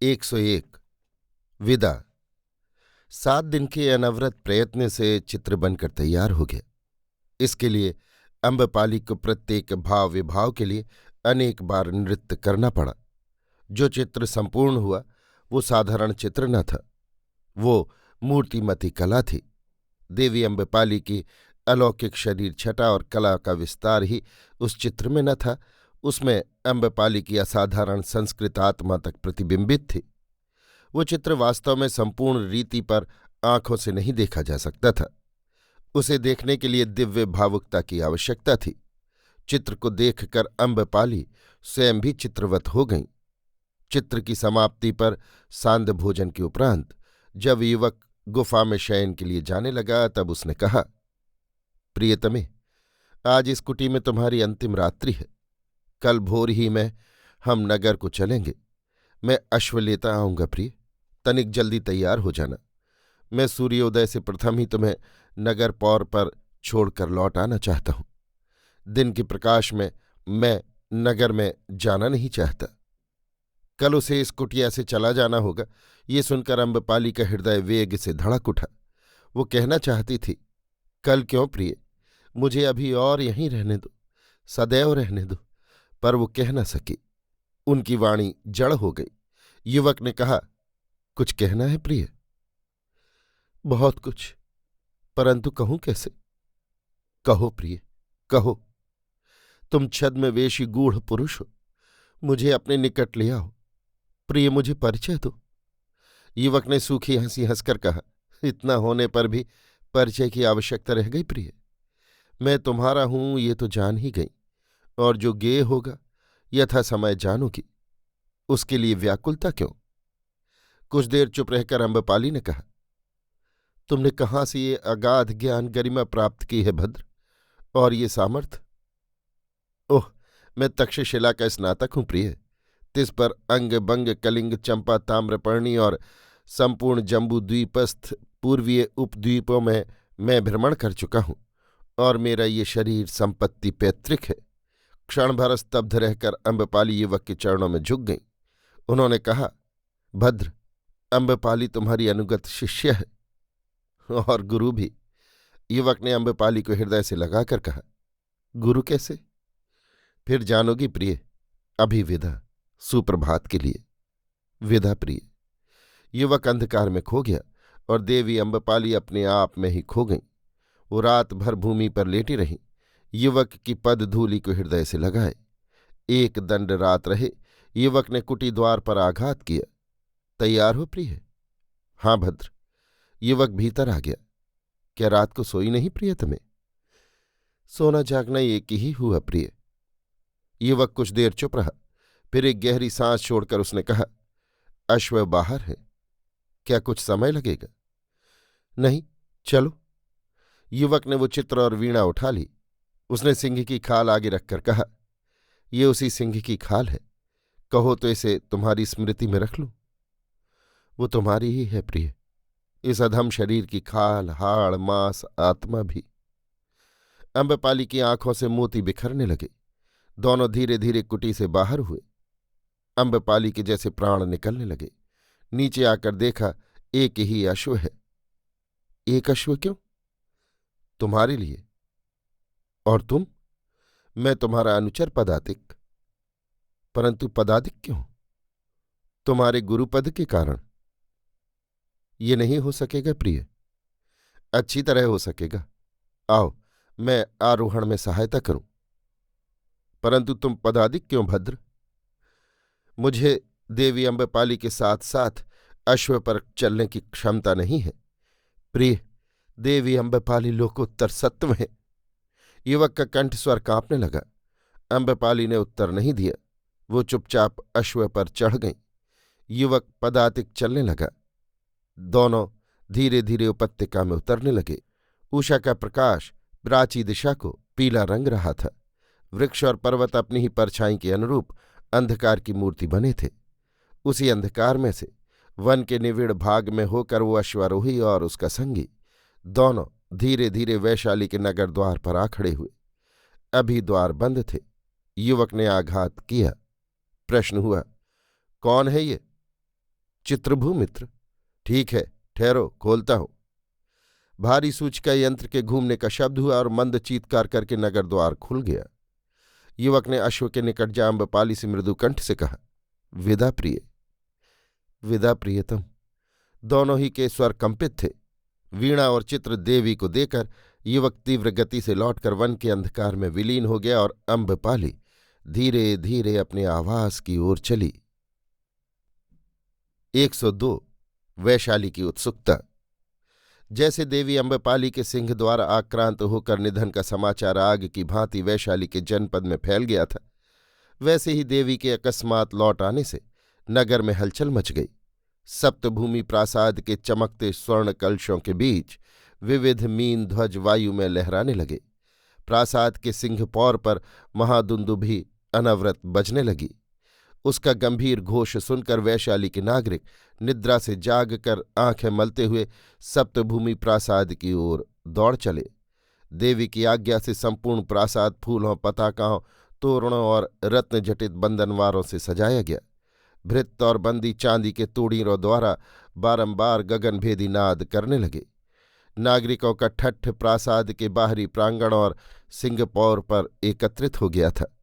101 विदा। 7 दिन के अनवरत प्रयत्न से चित्र बनकर तैयार हो गया। इसके लिए अम्बपाली को प्रत्येक भाव विभाव के लिए अनेक बार नृत्य करना पड़ा। जो चित्र संपूर्ण हुआ वो साधारण चित्र न था, वो मूर्तिमती कला थी। देवी अम्बपाली की अलौकिक शरीर छटा और कला का विस्तार ही उस चित्र में न था, उसमें अम्बपाली की असाधारण संस्कृत आत्मा तक प्रतिबिंबित थी। वो चित्र वास्तव में संपूर्ण रीति पर आंखों से नहीं देखा जा सकता था। उसे देखने के लिए दिव्य भावुकता की आवश्यकता थी। चित्र को देखकर अम्बपाली स्वयं भी चित्रवत हो गईं। चित्र की समाप्ति पर सांध्य भोजन के उपरांत जब युवक गुफा में शयन के लिए जाने लगा तब उसने कहा, प्रियतमे, आज इस कुटी में तुम्हारी अंतिम रात्रि है। कल भोर ही में हम नगर को चलेंगे। मैं अश्व लेता आऊंगा प्रिय, तनिक जल्दी तैयार हो जाना। मैं सूर्योदय से प्रथम ही तुम्हें नगर पौर पर छोड़कर लौट आना चाहता हूं। दिन के प्रकाश में मैं नगर में जाना नहीं चाहता। कल उसे इस कुटिया से चला जाना होगा। ये सुनकर अम्बपाली का हृदय वेग से धड़क उठा। वो कहना चाहती थी, कल क्यों प्रिय, मुझे अभी और यहीं रहने दो, सदैव रहने दो, पर वो कह न सकी। उनकी वाणी जड़ हो गई। युवक ने कहा, कुछ कहना है प्रिय? बहुत कुछ, परंतु कहूं कैसे? कहो प्रिय, कहो। तुम छद्मवेशी गूढ़ पुरुष हो, मुझे अपने निकट ले आओ। प्रिय, मुझे परिचय दो। युवक ने सूखी हंसी हंसकर कहा, इतना होने पर भी परिचय की आवश्यकता रह गई प्रिय? मैं तुम्हारा हूं ये तो जान ही गई, और जो गेय होगा यथा समय जानोगी। उसके लिए व्याकुलता क्यों? कुछ देर चुप रहकर अम्बपाली ने कहा, तुमने कहाँ से ये अगाध ज्ञान गरिमा प्राप्त की है भद्र, और ये सामर्थ्य? ओह, मैं तक्षशिला का स्नातक हूं प्रिय। तिस पर अंग बंग कलिंग चंपा ताम्रपर्णी और संपूर्ण जम्बू द्वीपस्थ पूर्वीय उपद्वीपों में मैं भ्रमण कर चुका हूं, और मेरा ये शरीर संपत्ति पैतृक है। क्षण भर स्तब्ध रहकर अम्बपाली युवक के चरणों में झुक गई। उन्होंने कहा, भद्र, अम्बपाली तुम्हारी अनुगत शिष्य है और गुरु भी। युवक ने अम्बपाली को हृदय से लगाकर कहा, गुरु कैसे? फिर जानोगी प्रिय। अभी विदा, सुप्रभात के लिए। विदा प्रिय। युवक अंधकार में खो गया और देवी अम्बपाली अपने आप में ही खो गई। वो रात भर भूमि पर लेटी रही, युवक की पदधूलि को हृदय से लगाए। एक दंड रात रहे, युवक ने कुटी द्वार पर आघात किया। तैयार हो प्रिय? हाँ भद्र। युवक भीतर आ गया। क्या रात को सोई नहीं प्रिय तुम्हें? सोना जागना एक ही हुआ प्रिय। युवक कुछ देर चुप रहा, फिर एक गहरी सांस छोड़कर उसने कहा, अश्व बाहर है, क्या कुछ समय लगेगा? नहीं, चलो। युवक ने वो चित्र और वीणा उठा ली। उसने सिंह की खाल आगे रखकर कहा, ये उसी सिंह की खाल है, कहो तो इसे तुम्हारी स्मृति में रख लूं। वो तुम्हारी ही है प्रिय, इस अधम शरीर की खाल, हाड़, मांस, आत्मा भी। अम्बपाली की आंखों से मोती बिखरने लगे। दोनों धीरे धीरे कुटी से बाहर हुए। अम्बपाली के जैसे प्राण निकलने लगे। नीचे आकर देखा, एक ही अश्व है। एक अश्व क्यों? तुम्हारे लिए। और तुम? मैं तुम्हारा अनुचर पदातिक। परंतु पदातिक क्यों? तुम्हारे गुरुपद के कारण। ये नहीं हो सकेगा प्रिय। अच्छी तरह हो सकेगा। आओ, मैं आरोहण में सहायता करूं। परंतु तुम पदातिक क्यों भद्र? मुझे देवी अम्बपाली के साथ साथ अश्व पर चलने की क्षमता नहीं है प्रिय। देवी अम्बपाली लोकोत्तर सत्व है। युवक का कंठ स्वर कांपने लगा। अम्बपाली ने उत्तर नहीं दिया। वो चुपचाप अश्व पर चढ़ गई। युवक पदातिक चलने लगा। दोनों धीरे धीरे उपत्यका में उतरने लगे। उषा का प्रकाश प्राची दिशा को पीला रंग रहा था। वृक्ष और पर्वत अपनी ही परछाई के अनुरूप अंधकार की मूर्ति बने थे। उसी अंधकार में से वन के निविड़ भाग में होकर वो अश्वारोही और उसका संगी दोनों धीरे धीरे वैशाली के नगर द्वार पर आ खड़े हुए। अभी द्वार बंद थे। युवक ने आघात किया। प्रश्न हुआ, कौन है ये? चित्रभूमित्र। ठीक है, ठहरो, खोलता हूं। भारी सूचका यंत्र के घूमने का शब्द हुआ और मंद चीत्कार करके नगर द्वार खुल गया। युवक ने अश्व के निकट जा अम्बपाली से मृदु कंठ से कहा, विदा प्रिय। विदा प्रियतम। दोनों ही के स्वर कंपित थे। वीणा और चित्र देवी को देकर युवक तीव्र गति से लौटकर वन के अंधकार में विलीन हो गया और अम्बपाली धीरे धीरे अपने आवास की ओर चली। 102 वैशाली की उत्सुकता। जैसे देवी अम्बपाली के सिंह द्वारा आक्रांत होकर निधन का समाचार आग की भांति वैशाली के जनपद में फैल गया था, वैसे ही देवी के अकस्मात लौट आने से नगर में हलचल मच गई। सप्तभूमि प्रासाद के चमकते स्वर्ण कलशों के बीच विविध मीन ध्वज वायु में लहराने लगे। प्रासाद के सिंहपौर पर महादुंदुभी अनवरत बजने लगी। उसका गंभीर घोष सुनकर वैशाली के नागरिक निद्रा से जागकर आंखें मलते हुए सप्तभूमि प्रासाद की ओर दौड़ चले। देवी की आज्ञा से संपूर्ण प्रासाद फूलों, पताकाओं, तोरणों और रत्नजटित बंधनवारों से सजाया गया। भृत्य और बंदी चांदी के तोड़ीरों द्वारा बारंबार गगनभेदी नाद करने लगे। नागरिकों का ठट्ठ प्रासाद के बाहरी प्रांगण और सिंहपौर पर एकत्रित हो गया था।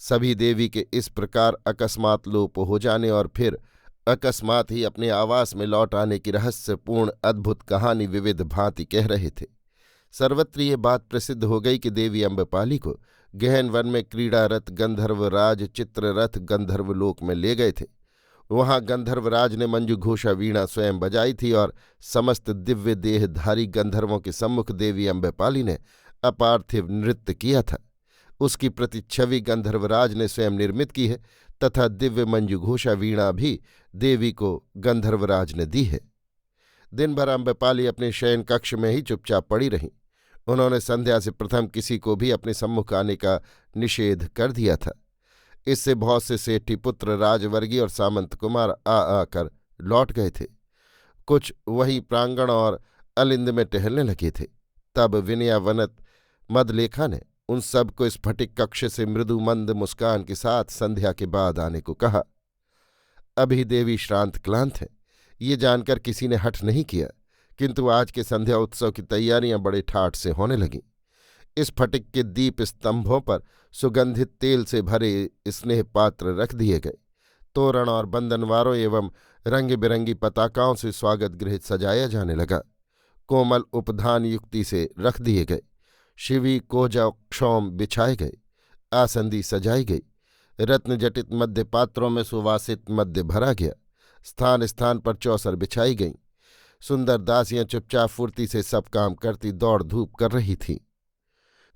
सभी देवी के इस प्रकार अकस्मात लोप हो जाने और फिर अकस्मात ही अपने आवास में लौट आने की रहस्यपूर्ण अद्भुत कहानी विविध भांति कह रहे थे। सर्वत्र ये बात प्रसिद्ध हो गई कि देवी अम्बपाली को गहन वन में क्रीड़ारत गंधर्वराज चित्ररथ गंधर्वलोक में ले गए थे। वहां गंधर्वराज ने मंजूघोषा वीणा स्वयं बजाई थी और समस्त दिव्य देहधारी गंधर्वों के सम्मुख देवी अम्बपाली ने अपार्थिव नृत्य किया था। उसकी प्रतिच्छवि गंधर्वराज ने स्वयं निर्मित की है तथा दिव्य मंजूघोषा वीणा भी देवी को गंधर्वराज ने दी है। दिन भर अम्बपाली अपने शयन कक्ष में ही चुपचाप पड़ी रहीं। उन्होंने संध्या से प्रथम किसी को भी अपने सम्मुख आने का निषेध कर दिया था। इससे बहुत से सेठी पुत्र राजवर्गीय और सामंत कुमार आकर लौट गए थे। कुछ वहीं प्रांगण और अलिंद में टहलने लगे थे। तब विनयावनत मदलेखा ने उन सब को स्फटिक कक्ष से मृदु मंद मुस्कान के साथ संध्या के बाद आने को कहा। अभी देवी श्रांत क्लांत हैं, ये जानकर किसी ने हठ नहीं किया, किंतु आज के संध्या उत्सव की तैयारियां बड़े ठाठ से होने लगीं। इस फटिक के दीप स्तंभों पर सुगंधित तेल से भरे स्नेह पात्र रख दिए गए। तोरण और बंधनवारों एवं रंग बिरंगी पताकाओं से स्वागत गृह सजाया जाने लगा। कोमल उपधान युक्ति से रख दिए गए। शिवी कोजा क्षौम बिछाए गए। आसंदी सजाई गई। रत्नजटित मध्य पात्रों में सुवासित मध्य भरा गया। स्थान स्थान पर चौसर बिछाई गईं। सुंदर दासियां चुपचाप फुर्ती से सब काम करती दौड़ धूप कर रही थीं।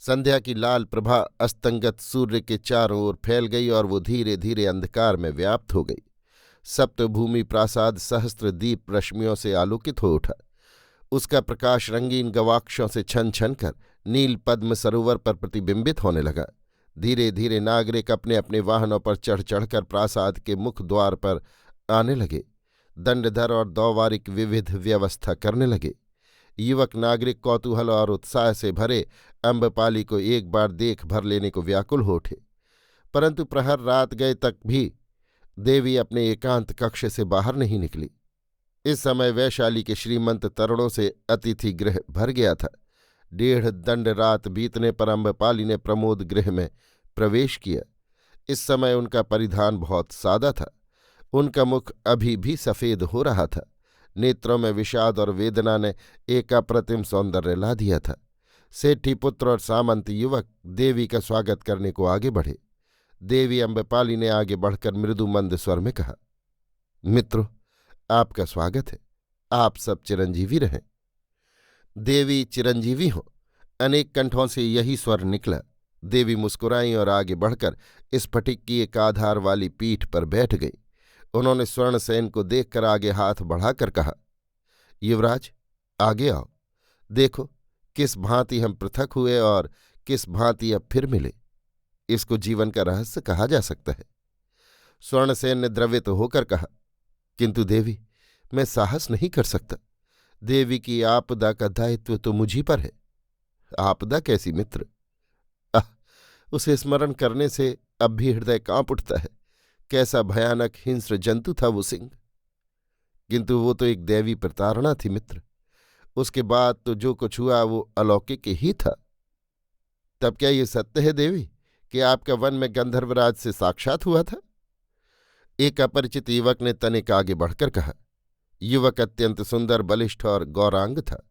संध्या की लाल प्रभा अस्तंगत सूर्य के चारों ओर फैल गई और वो धीरे धीरे अंधकार में व्याप्त हो गई। सप्तभूमि प्रासाद सहस्त्र दीप रश्मियों से आलोकित हो उठा। उसका प्रकाश रंगीन गवाक्षों से छन छन कर नील पद्म सरोवर पर प्रतिबिंबित होने लगा। धीरे धीरे नागरिक अपने अपने वाहनों पर चढ़ चढ़कर प्रासाद के मुख द्वार पर आने लगे। दंडधर और दौवारिक विविध व्यवस्था करने लगे। युवक नागरिक कौतूहल और उत्साह से भरे अम्बपाली को एक बार देख भर लेने को व्याकुल हो उठे, परंतु प्रहर रात गए तक भी देवी अपने एकांत कक्ष से बाहर नहीं निकली। इस समय वैशाली के श्रीमंत तरुणों से अतिथि गृह भर गया था। 1.5 दंड रात बीतने पर अम्बपाली ने प्रमोद गृह में प्रवेश किया। इस समय उनका परिधान बहुत सादा था। उनका मुख अभी भी सफेद हो रहा था। नेत्रों में विषाद और वेदना ने एक अप्रतिम सौंदर्य ला दिया था। सेठी पुत्र और सामंत युवक देवी का स्वागत करने को आगे बढ़े। देवी अम्बपाली ने आगे बढ़कर मृदु मंद स्वर में कहा, मित्रों, आपका स्वागत है। आप सब चिरंजीवी रहें। देवी चिरंजीवी हो, अनेक कंठों से यही स्वर निकला। देवी मुस्कुराईं और आगे बढ़कर स्फटिक की एक आधार वाली पीठ पर बैठ गई। उन्होंने स्वर्णसेन को देखकर आगे हाथ बढ़ाकर कहा, युवराज, आगे आओ। देखो किस भांति हम पृथक हुए और किस भांति अब फिर मिले। इसको जीवन का रहस्य कहा जा सकता है। स्वर्णसेन ने द्रवित होकर कहा, किंतु देवी, मैं साहस नहीं कर सकता। देवी की आपदा का दायित्व तो मुझी पर है। आपदा कैसी मित्र? उसे स्मरण करने से अब भी हृदय कांप उठता है। कैसा भयानक हिंस्र जंतु था वो सिंह। किंतु वो तो एक दैवी प्रताड़ना थी मित्र। उसके बाद तो जो कुछ हुआ वो अलौकिक ही था। तब क्या ये सत्य है देवी कि आपका वन में गंधर्वराज से साक्षात हुआ था? एक अपरिचित युवक ने तनिक आगे बढ़कर कहा। युवक अत्यंत सुंदर, बलिष्ठ और गौरांग था।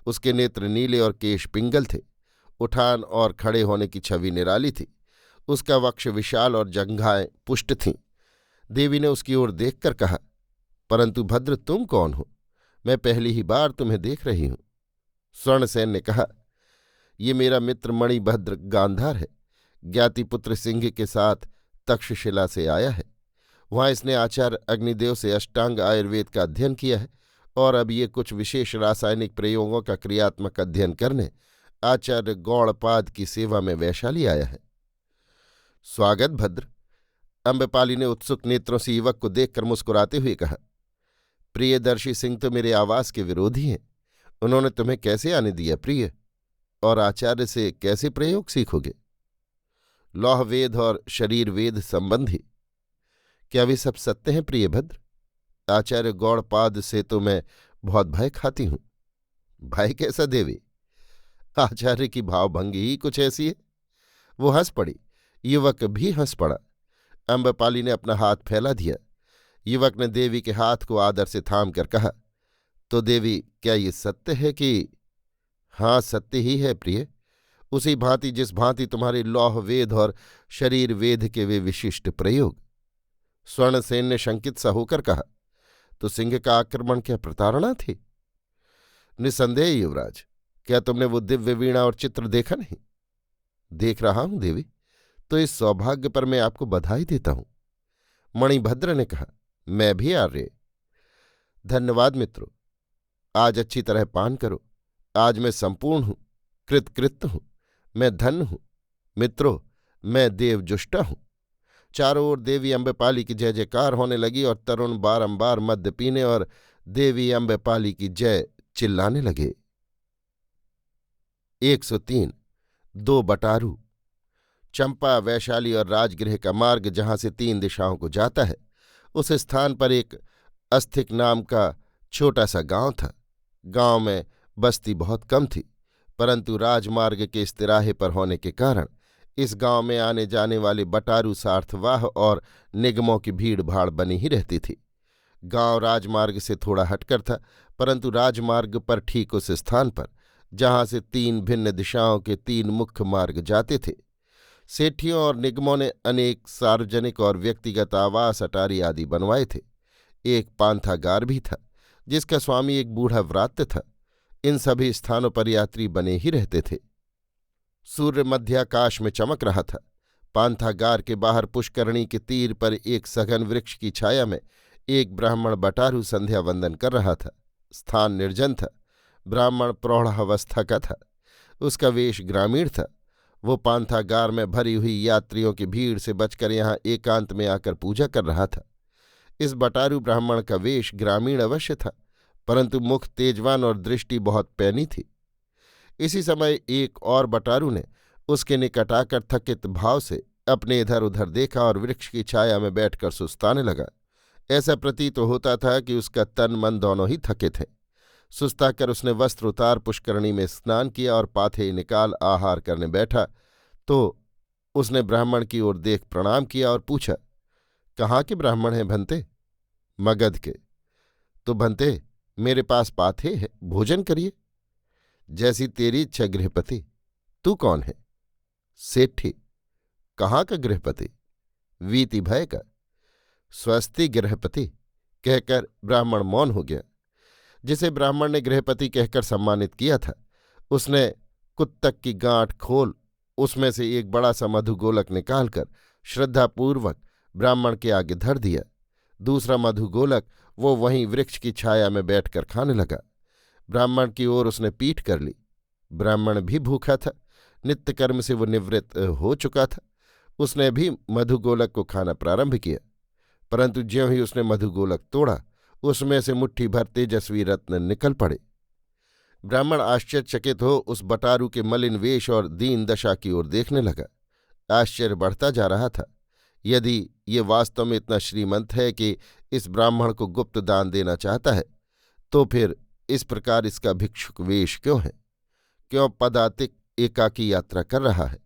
उसके नेत्र नीले और केश पिंगल थे। उठान और खड़े होने की छवि निराली थी। उसका वक्ष विशाल और जंघाएं पुष्ट थीं। देवी ने उसकी ओर देखकर कहा, परंतु भद्र, तुम कौन हो? मैं पहली ही बार तुम्हें देख रही हूं। स्वर्णसेन ने कहा, ये मेरा मित्र मणिभद्र गांधार है। ज्ञातिपुत्र सिंह के साथ तक्षशिला से आया है। वहां इसने आचार्य अग्निदेव से अष्टांग आयुर्वेद का अध्ययन किया है और अब ये कुछ विशेष रासायनिक प्रयोगों का क्रियात्मक अध्ययन करने आचार्य गौड़पाद की सेवा में वैशाली आया है। स्वागत भद्र। अम्बपाली ने उत्सुक नेत्रों से युवक को देखकर मुस्कुराते हुए कहा, प्रियदर्शी सिंह तो मेरे आवास के विरोधी हैं। उन्होंने तुम्हें कैसे आने दिया प्रिय? और आचार्य से कैसे प्रयोग सीखोगे? लौह वेद और शरीर वेद संबंधी। क्या वे सब सत्य हैं प्रिय भद्र? आचार्य गौड़पाद से तो मैं बहुत भय खाती हूं। भय कैसा देवी? आचार्य की भावभंगी ही कुछ ऐसी है। वो हंस पड़ी। युवक भी हंस पड़ा। अम्बपाली ने अपना हाथ फैला दिया। युवक ने देवी के हाथ को आदर से थाम कर कहा, तो देवी, क्या ये सत्य है कि? हाँ, सत्य ही है प्रिय। उसी भांति जिस भांति तुम्हारे लौह वेद और शरीर वेद के वे विशिष्ट प्रयोग। स्वर्णसेन ने शंकित सा होकर कहा, तो सिंह का आक्रमण क्या प्रताड़ना थी? निसंदेह युवराज। क्या तुमने वो दिव्य वीणा और चित्र देखा नहीं? देख रहा हूं देवी। तो इस सौभाग्य पर मैं आपको बधाई देता हूं। मणिभद्र ने कहा, मैं भी आर्य। धन्यवाद मित्रों। आज अच्छी तरह पान करो। आज मैं संपूर्ण हूं, कृतकृत्य हूं। मैं धन्य हूं मित्रों। मैं देवजुष्टा हूं। चारों ओर देवी अम्बपाली की जय जयकार होने लगी और तरुण बारंबार मद्य पीने और देवी अम्बपाली की जय चिल्लाने लगे। 103 दो बटारू। चंपा, वैशाली और राजगृह का मार्ग जहां से 3 दिशाओं को जाता है, उस स्थान पर एक अस्थिक नाम का छोटा सा गांव था। गांव में बस्ती बहुत कम थी, परंतु राजमार्ग के इस तिराहे पर होने के कारण इस गांव में आने जाने वाले बटारू सार्थवाह और निगमों की भीड़ भाड़ बनी ही रहती थी। गांव राजमार्ग से थोड़ा हटकर था, परंतु राजमार्ग पर ठीक उस स्थान पर जहां से 3 भिन्न दिशाओं के 3 मुख्य मार्ग जाते थे। सेठियों और निगमों ने अनेक सार्वजनिक और व्यक्तिगत आवास, अटारी आदि बनवाए थे। एक पांथागार भी था, जिसका स्वामी एक बूढ़ा व्रात्य था। इन सभी स्थानों पर यात्री बने ही रहते थे। सूर्य मध्याकाश में चमक रहा था। पांथागार के बाहर पुष्करणी के तीर पर एक सघन वृक्ष की छाया में एक ब्राह्मण बटारू संध्या वंदन कर रहा था। स्थान निर्जन था। ब्राह्मण प्रौढ़ावस्था का था। उसका वेश ग्रामीण था। वो पांथागार में भरी हुई यात्रियों की भीड़ से बचकर यहाँ एकांत में आकर पूजा कर रहा था। इस बटारू ब्राह्मण का वेश ग्रामीण अवश्य था, परंतु मुख तेजवान और दृष्टि बहुत पैनी थी। इसी समय एक और बटारू ने उसके निकट आकर थकित भाव से अपने इधर उधर देखा और वृक्ष की छाया में बैठकर सुस्ताने लगा। ऐसा प्रतीत होता था कि उसका तन मन दोनों ही थके थे। सुस्ताकर उसने वस्त्र उतार पुष्करणी में स्नान किया और पाथे निकाल आहार करने बैठा तो उसने ब्राह्मण की ओर देख प्रणाम किया और पूछा, कहाँ के ब्राह्मण हैं भंते? मगध के। तो भंते, मेरे पास पाथे है, भोजन करिए। जैसी तेरी इच्छा गृहपति। तू कौन है? सेठी। कहाँ का गृहपति? वीति भय का। स्वस्ति गृहपति कहकर ब्राह्मण मौन हो गया। जिसे ब्राह्मण ने गृहपति कहकर सम्मानित किया था, उसने कुत्तक की गांठ खोल उसमें से एक बड़ा सा मधुगोलक निकालकर श्रद्धापूर्वक ब्राह्मण के आगे धर दिया। दूसरा मधुगोलक वो वहीं वृक्ष की छाया में बैठकर खाने लगा। ब्राह्मण की ओर उसने पीठ कर ली। ब्राह्मण भी भूखा था। नित्य कर्म से वो निवृत्त हो चुका था। उसने भी मधुगोलक को खाना प्रारंभ किया, परंतु ज्यों ही उसने मधुगोलक तोड़ा, उसमें से मुट्ठी भर तेजस्वी रत्न निकल पड़े। ब्राह्मण आश्चर्यचकित हो उस बटारू के मलिन वेश और दीन दशा की ओर देखने लगा। आश्चर्य बढ़ता जा रहा था। यदि ये वास्तव में इतना श्रीमंत है कि इस ब्राह्मण को गुप्त दान देना चाहता है, तो फिर इस प्रकार इसका भिक्षुक वेश क्यों है? क्यों पदातिक एकाकी यात्रा कर रहा है?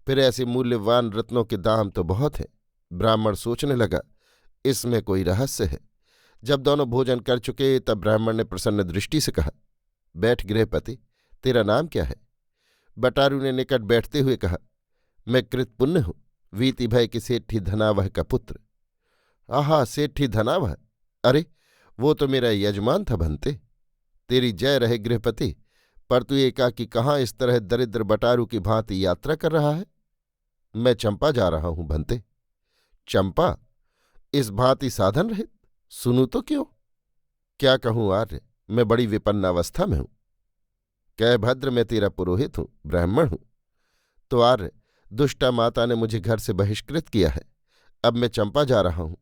फिर ऐसे मूल्यवान रत्नों के दाम तो बहुत हैं। ब्राह्मण सोचने लगा, इसमें कोई रहस्य है। जब दोनों भोजन कर चुके तब ब्राह्मण ने प्रसन्न दृष्टि से कहा, बैठ गृहपति, तेरा नाम क्या है? बटारू ने निकट बैठते हुए कहा, मैं कृतपुण्य हूं, वीति भय के सेठी धनावह का पुत्र। आहा, सेठी धनावह? अरे, वो तो मेरा यजमान था भंते। तेरी जय रहे गृहपति, पर तू एकाकी कहाँ इस तरह दरिद्र बटारू की भांति यात्रा कर रहा है? मैं चंपा जा रहा हूं भंते। चंपा? इस भांति साधन रहित? सुनू तो क्यों? क्या कहूं आर्य, मैं बड़ी विपन्नावस्था में हूं। कह भद्र, मैं तेरा पुरोहित हूं, ब्राह्मण हूं। तो आर्य, दुष्टा माता ने मुझे घर से बहिष्कृत किया है। अब मैं चंपा जा रहा हूं।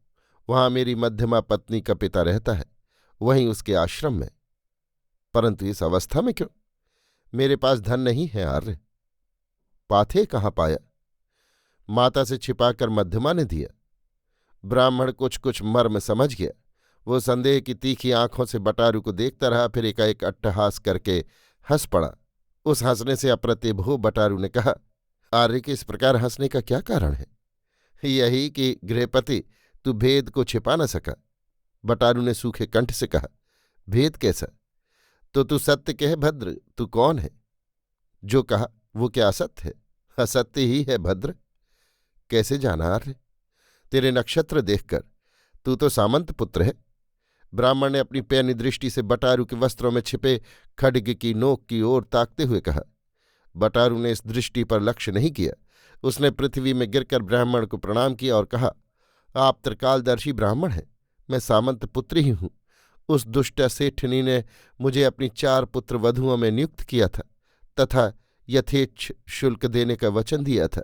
वहां मेरी मध्यमा पत्नी का पिता रहता है, वहीं उसके आश्रम में। परंतु इस अवस्था में क्यों? मेरे पास धन नहीं है आर्य। पाथे कहाँ पाया? माता से छिपाकर मध्यमा ने दिया। ब्राह्मण कुछ कुछ मर्म समझ गया। वो संदेह की तीखी आंखों से बटारू को देखता रहा, फिर एकाएक अट्टहास करके हंस पड़ा। उस हंसने से अप्रतिभ हो बटारू ने कहा, आर्य के इस प्रकार हंसने का क्या कारण है? यही कि गृहपति, तू भेद को छिपा न सका। बटारू ने सूखे कंठ से कहा, भेद कैसा? तो तू सत्य कह भद्र, तू कौन है? जो कहा वो क्या असत्य है? असत्य ही है भद्र। कैसे जाना आर्य? तेरे नक्षत्र देखकर। तू तो सामंत पुत्र है। ब्राह्मण ने अपनी पैनी दृष्टि से बटारू के वस्त्रों में छिपे खड्ग की नोक की ओर ताकते हुए कहा। बटारू ने इस दृष्टि पर लक्ष्य नहीं किया। उसने पृथ्वी में गिरकर ब्राह्मण को प्रणाम किया और कहा, आप त्रिकालदर्शी ब्राह्मण हैं, मैं सामंत पुत्र ही हूं। उस दुष्ट सेठनी ने मुझे अपनी 4 पुत्र वधुओं में नियुक्त किया था तथा यथेच्छ शुल्क देने का वचन दिया था।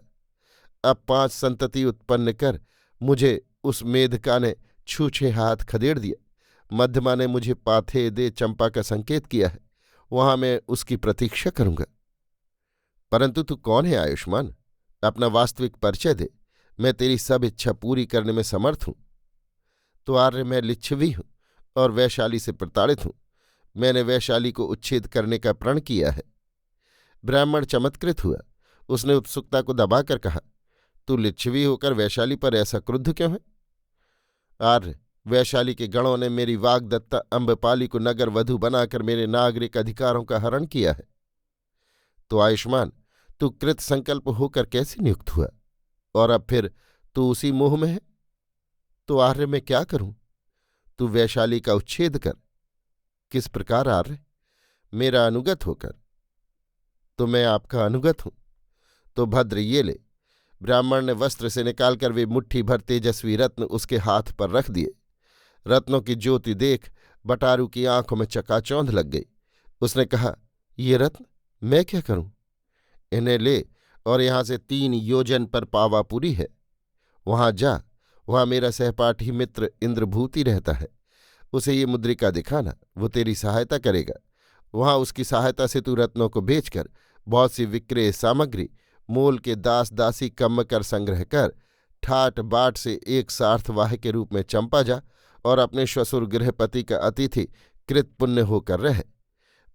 अब 5 संतति उत्पन्न कर मुझे उस मेधका ने छूछे हाथ खदेड़ दिया। मध्यमा ने मुझे पाथे दे चंपा का संकेत किया है, वहां मैं उसकी प्रतीक्षा करूंगा। परंतु तू कौन है आयुष्मान? अपना वास्तविक परिचय दे, मैं तेरी सब इच्छा पूरी करने में समर्थ हूं। तो आर्य, मैं लिच्छवी हूं और वैशाली से प्रताड़ित हूं। मैंने वैशाली को उच्छेद करने का प्रण किया है। ब्राह्मण चमत्कृत हुआ। उसने उत्सुकता को दबाकर कहा, तू लिच्छवी होकर वैशाली पर ऐसा क्रुद्ध क्यों है? आर्य, वैशाली के गणों ने मेरी वाग्दत्ता अम्बपाली को नगर वधु बनाकर मेरे नागरिक अधिकारों का हरण किया है। तो आयुष्मान, तू कृत संकल्प होकर कैसे नियुक्त हुआ? और अब फिर तू उसी मोह में है? तो आर्य, मैं क्या करूं? तू वैशाली का उच्छेद कर। किस प्रकार आर्य? मेरा अनुगत होकर। तो मैं आपका अनुगत हूं। तो भद्र, ये ले। ब्राह्मण ने वस्त्र से निकालकर वे मुट्ठी भर तेजस्वी रत्न उसके हाथ पर रख दिए। रत्नों की ज्योति देख बटारू की आंखों में चकाचौंध लग गई। उसने कहा, ये रत्न मैं क्या करूं? इन्हें ले और यहां से 3 योजन पर पावापुरी है, वहां जा। वहां मेरा सहपाठी मित्र इंद्रभूति रहता है, उसे ये मुद्रिका दिखाना, वो तेरी सहायता करेगा। वहां उसकी सहायता से तू रत्नों को बेचकर बहुत सी विक्रय सामग्री मूल के दास दासी कम कर संग्रह कर ठाट बाट से एक सार्थवाह के रूप में चंपा जा और अपने श्वशुर गृहपति का अतिथि कृतपुण्य होकर रहे।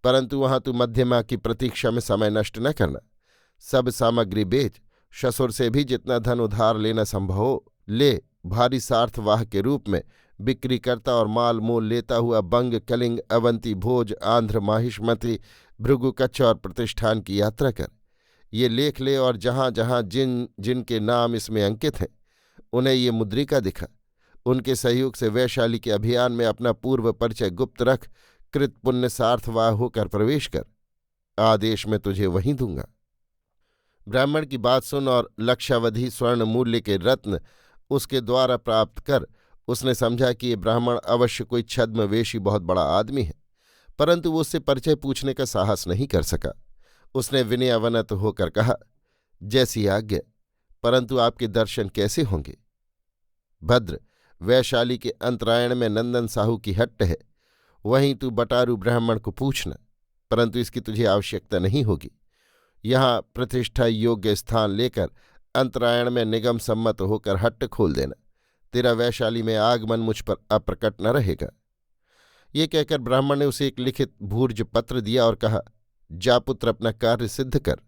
परंतु वहां तू मध्यमा की प्रतीक्षा में समय नष्ट न करना। सब सामग्री बेच, श्वशुर से भी जितना धन उधार लेना संभव हो ले। भारी सार्थवाह के रूप में बिक्री करता और माल मोल लेता हुआ बंग, कलिंग, अवंती, भोज, आंध्र, माहिष्मति, भृगु, कच्छ और प्रतिष्ठान की यात्रा कर। ये लेख ले और जहां जहां जिन जिनके नाम इसमें अंकित हैं उन्हें ये मुद्रिका दिखा। उनके सहयोग से वैशाली के अभियान में अपना पूर्व परिचय गुप्त रख कृतपुण्य सार्थवाह होकर प्रवेश कर। आदेश में तुझे वहीं दूंगा। ब्राह्मण की बात सुन और लक्षावधि स्वर्ण मूल्य के रत्न उसके द्वारा प्राप्त कर उसने समझा कि ये ब्राह्मण अवश्य कोई छद्मवेशी बहुत बड़ा आदमी है, परंतु वो उससे परिचय पूछने का साहस नहीं कर सका। उसने विनयावनत होकर कहा, जैसी आज्ञा, परंतु आपके दर्शन कैसे होंगे? भद्र, वैशाली के अंतरायण में नंदन साहू की हट्ट है, वहीं तू बटारू ब्राह्मण को पूछना, परंतु इसकी तुझे आवश्यकता नहीं होगी। यहाँ प्रतिष्ठा योग्य स्थान लेकर अंतरायण में निगम सम्मत होकर हट्ट खोल देना। तेरा वैशाली में आगमन मुझ पर अप्रकट न रहेगा। ये कहकर ब्राह्मण ने उसे एक लिखित भूर्ज पत्र दिया और कहा, जा पुत्र अपना कार्य सिद्ध कर।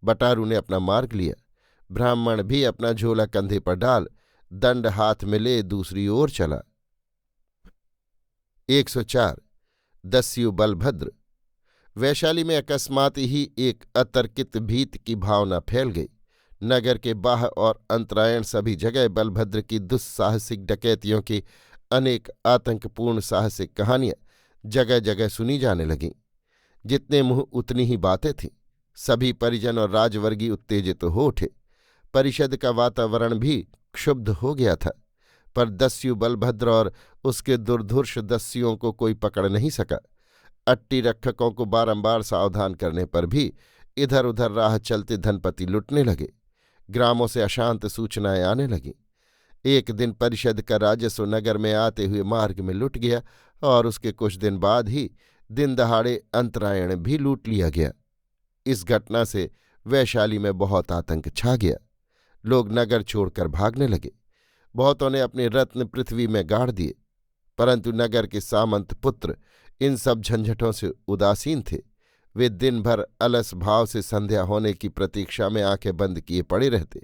बटारू ने अपना मार्ग लिया। ब्राह्मण भी अपना झोला कंधे पर डाल दंड हाथ में ले दूसरी ओर चला। 104 दस्यु बलभद्र। वैशाली में अकस्मात ही एक अतर्कित भीति की भावना फैल गई। नगर के बाह और अंतरायण सभी जगह बलभद्र की दुस्साहसिक डकैतियों की अनेक आतंकपूर्ण साहसिक कहानियां जगह जगह सुनी जाने लगीं। जितने मुंह उतनी ही बातें थीं। सभी परिजन और राजवर्गीय उत्तेजित हो उठे। परिषद का वातावरण भी क्षुब्ध हो गया था, पर दस्यु बलभद्र और उसके दुर्धुर्ष दस्युओं को कोई पकड़ नहीं सका। अट्टी रक्षकों को बारंबार सावधान करने पर भी इधर उधर राह चलते धनपति लुटने लगे। ग्रामों से अशांत सूचनाएं आने लगीं। एक दिन परिषद का राजस्व नगर में आते हुए मार्ग में लुट गया और उसके कुछ दिन बाद ही दिन दहाड़े अंतरायण भी लूट लिया गया। इस घटना से वैशाली में बहुत आतंक छा गया। लोग नगर छोड़कर भागने लगे। बहुतों ने अपने रत्न पृथ्वी में गाड़ दिए, परंतु नगर के सामंत पुत्र इन सब झंझटों से उदासीन थे। वे दिन भर अलस भाव से संध्या होने की प्रतीक्षा में आंखें बंद किए पड़े रहते।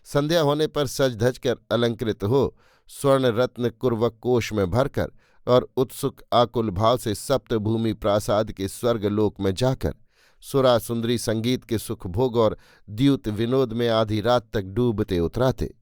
संध्या होने पर सज धज कर अलंकृत हो स्वर्ण रत्न कुर्वक कोष में भरकर और उत्सुक आकुल भाव से सप्तभूमि प्रासाद के स्वर्गलोक में जाकर सुरा सुंदरी संगीत के सुख भोग और द्यूत विनोद में आधी रात तक डूबते उतराते।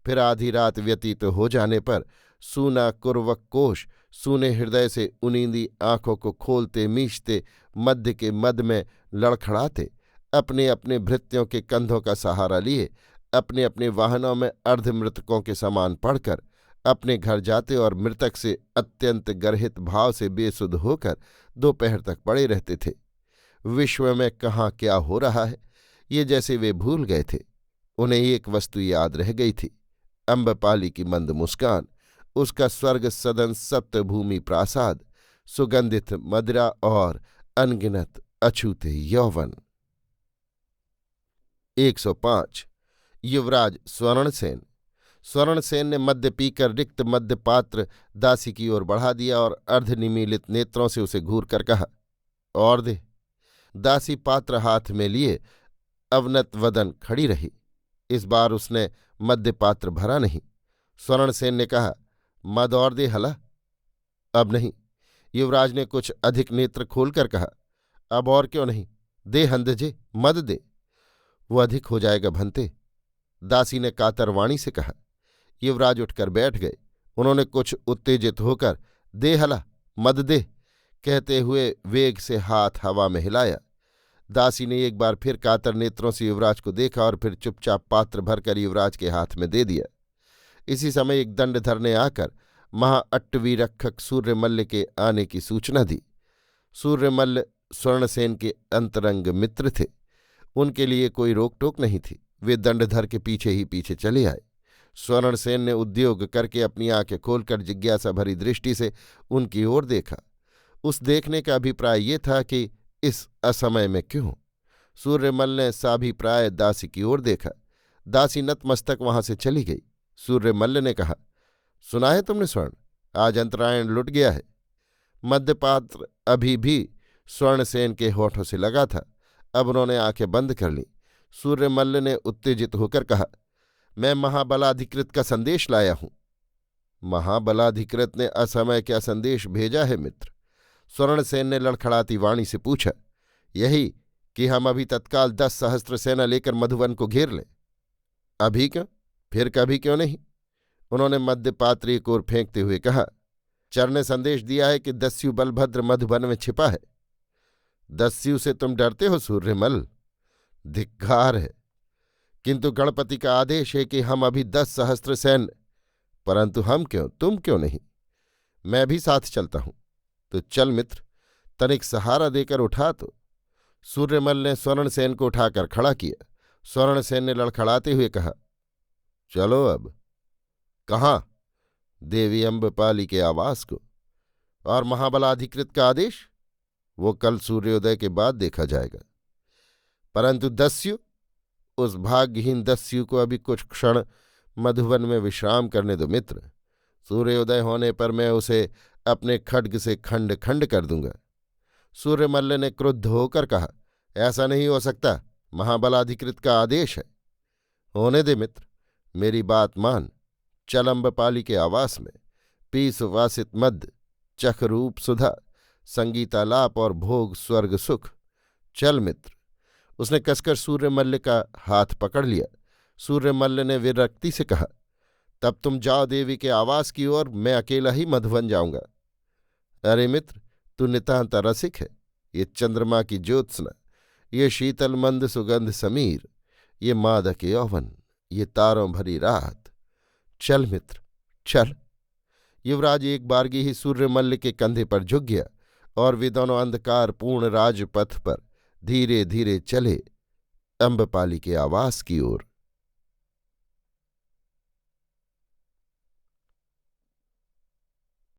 फिर आधी रात व्यतीत हो जाने पर सूना कुर्वक कोष सूने हृदय से उनींदी आंखों को खोलते मींचते मध्य के मद में लड़खड़ाते अपने अपने भृत्यों के कंधों का सहारा लिए अपने अपने वाहनों में अर्धमृतकों के समान पड़कर अपने घर जाते और मृतक से अत्यंत गर्हित भाव से बेसुध होकर दोपहर तक पड़े रहते थे। विश्व में कहाँ क्या हो रहा है ये जैसे वे भूल गए थे। उन्हें एक वस्तु याद रह गई थी, अम्बपाली की मंद मुस्कान, उसका स्वर्ग सदन सप्तभूमि प्रासाद, सुगंधित मदिरा और अनगिनत अछूते यौवन। 105 युवराज स्वर्णसेन। स्वर्णसेन ने मद्य पीकर रिक्त मद्य पात्र दासी की ओर बढ़ा दिया और अर्धनिमीलित नेत्रों से उसे घूर कर कहा, और दे। दासी पात्र हाथ में लिए अवनत वदन खड़ी रही। इस बार उसने मद्य पात्र भरा नहीं। स्वर्णसेन ने कहा, मद और दे हला। अब नहीं। युवराज ने कुछ अधिक नेत्र खोलकर कहा, अब और क्यों नहीं, दे हंदजे, मद दे। वो अधिक हो जाएगा भंते। दासी ने कातर वाणी से कहा। युवराज उठकर बैठ गए। उन्होंने कुछ उत्तेजित होकर दे हला, मद दे कहते हुए वेग से हाथ हवा में हिलाया। दासी ने एक बार फिर कातर नेत्रों से युवराज को देखा और फिर चुपचाप पात्र भरकर युवराज के हाथ में दे दिया। इसी समय एक दंड धरने आकर महाअट्टवी रक्षक सूर्यमल्ल के आने की सूचना दी। सूर्यमल्ल स्वर्णसेन के अंतरंग मित्र थे। उनके लिए कोई रोक टोक नहीं थी। वे दंडधर के पीछे ही पीछे चले आए। स्वर्णसेन ने उद्योग करके अपनी आंखें खोलकर जिज्ञासा भरी दृष्टि से उनकी ओर देखा। उस देखने का अभिप्राय ये था कि इस असमय में क्यों। सूर्यमल ने साभिप्राय दासी की ओर देखा। दासी नतमस्तक वहां से चली गई। सूर्यमल्ल ने कहा, सुना है तुमने स्वर्ण, आज अंतरायण लुट गया है। मध्यपात्र अभी भी स्वर्णसेन के होठों से लगा था। अब उन्होंने आंखें बंद कर लीं। सूर्यमल्ल ने उत्तेजित होकर कहा, मैं महाबलाधिकृत का संदेश लाया हूं। महाबलाधिकृत ने असमय क्या संदेश भेजा है मित्र? स्वर्णसेन ने लड़खड़ाती वाणी से पूछा। यही कि हम अभी तत्काल 10 सहस्त्र सेना लेकर मधुवन को घेर लें। अभी क्यों, फिर कभी क्यों नहीं? उन्होंने मध्यपात्री को ओर फेंकते हुए कहा, चर ने संदेश दिया है कि दस्यु बलभद्र मधुबन में छिपा है। दस्यु से तुम डरते हो सूर्यमल? धिक्कार है। किंतु गणपति का आदेश है कि हम अभी 10 सहस्त्र सैन्य। परंतु हम क्यों, तुम क्यों नहीं? मैं भी साथ चलता हूं। तो चल मित्र, तनिक सहारा देकर उठा तो। सूर्यमल ने स्वर्णसेन को उठाकर खड़ा किया। स्वर्णसेन ने लड़खड़ाते हुए कहा, चलो अब। कहाँ? देवी अम्बपाली के आवास को। और महाबलाधिकृत का आदेश? वो कल सूर्योदय के बाद देखा जाएगा। परंतु दस्यु? उस भाग्यहीन दस्यु को अभी कुछ क्षण मधुवन में विश्राम करने दो मित्र। सूर्योदय होने पर मैं उसे अपने खड्ग से खंड खंड कर दूंगा। सूर्यमल्ल ने क्रुद्ध होकर कहा, ऐसा नहीं हो सकता, महाबलाधिकृत का आदेश है। होने दे मित्र, मेरी बात मान। चल अम्बपाली के आवास में, पी सुवासित मद्य, चख रूप सुधा, संगीतालाप और भोग स्वर्ग सुख। चल मित्र। उसने कसकर सूर्यमल्ल का हाथ पकड़ लिया। सूर्यमल्ल ने विरक्ति से कहा, तब तुम जाओ देवी के आवास की ओर, मैं अकेला ही मधुवन जाऊंगा। अरे मित्र, तू नितांत रसिक है। ये चंद्रमा की ज्योत्सना, ये शीतल मंद सुगंध समीर, ये मादक यौवन, ये तारों भरी रात। चल मित्र, चल। युवराज एक बारगी ही सूर्यमल्ल के कंधे पर झुक गया और वे दोनों अंधकार पूर्ण राजपथ पर धीरे धीरे चले अम्बपाली के आवास की ओर।